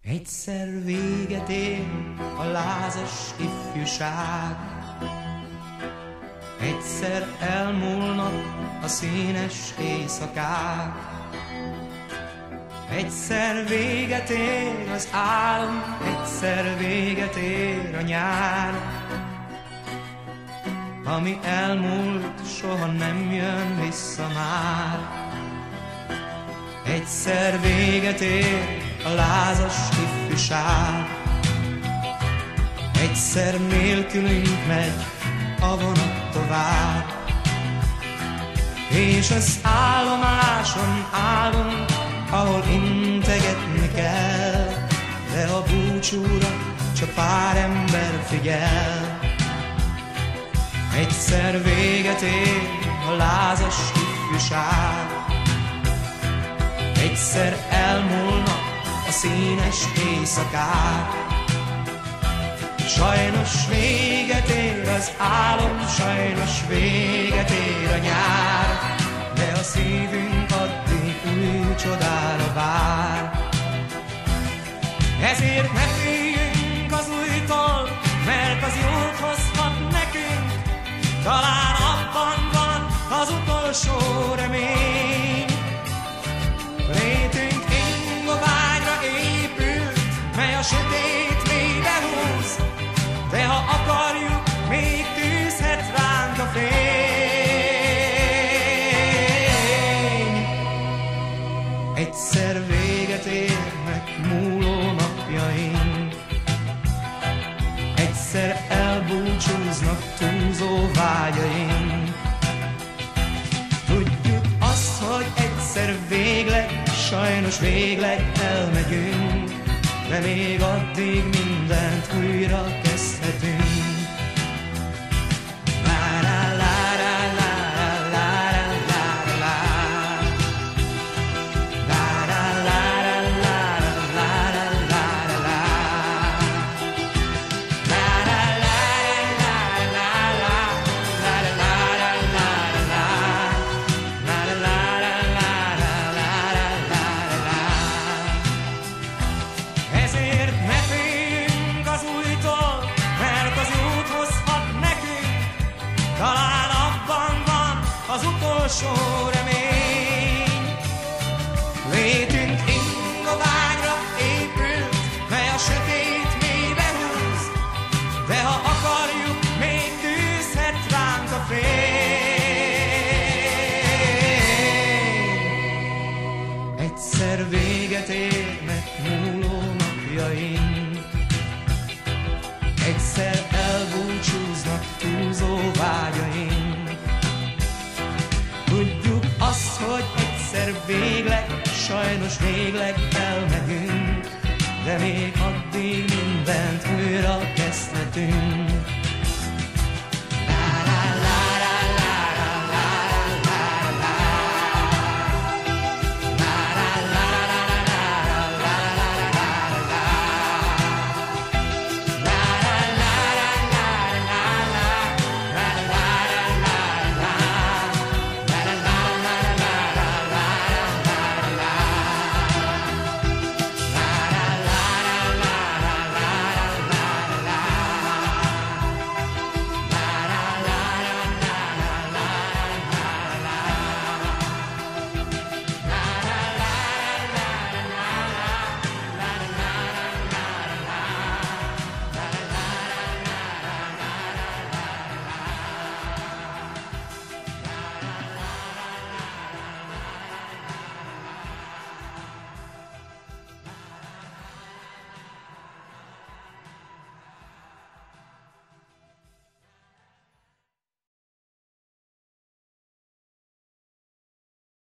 Egyszer véget ér a lázas ifjúság, egyszer elmúlnak a színes éjszakák, egyszer véget ér az álom, egyszer véget ér a nyár. Ami elmúlt, soha nem jön vissza már. Egyszer véget ér a lázas ifjúság, egyszer nélkülünk megy a vonat tovább, és az állomáson állunk, ahol integetni kell, de a búcsúra csak pár ember figyel. Egyszer véget ér a lázas ifjúság, egyszer elmúlnak a színes éjszakák. Sajnos véget ér az álom, sajnos véget ér a nyár, de a szívünk addig új csodára vár. Ezért ne féljünk az újtól, mert az jót hozhat nekünk, talán abban van az utolsó remény. Létünk ingoványra épült, mely a sötét mélybe húz, de ha akarjuk, még tűzhet ránk a fény. Egyszer véget érnek múló napjaink, egyszer elbúcsúznak túlzó vágyaink. Tudjuk azt, hogy egyszer végleg, sajnos végleg elmegyünk, de még addig mindent újra kezdhetünk. Talán abban van az utolsó remény. Létünk ingoványra épült, mely a sötét mélybe húz, de ha akarjuk, még tűzhet ránk a fény. Egyszer véget érnek múló napjaink, egyszer elbúcsúznak túlzó vágyaink. Tudjuk azt, hogy egyszer végleg, sajnos végleg elmegyünk, de még addig mindent újra kezdhetünk.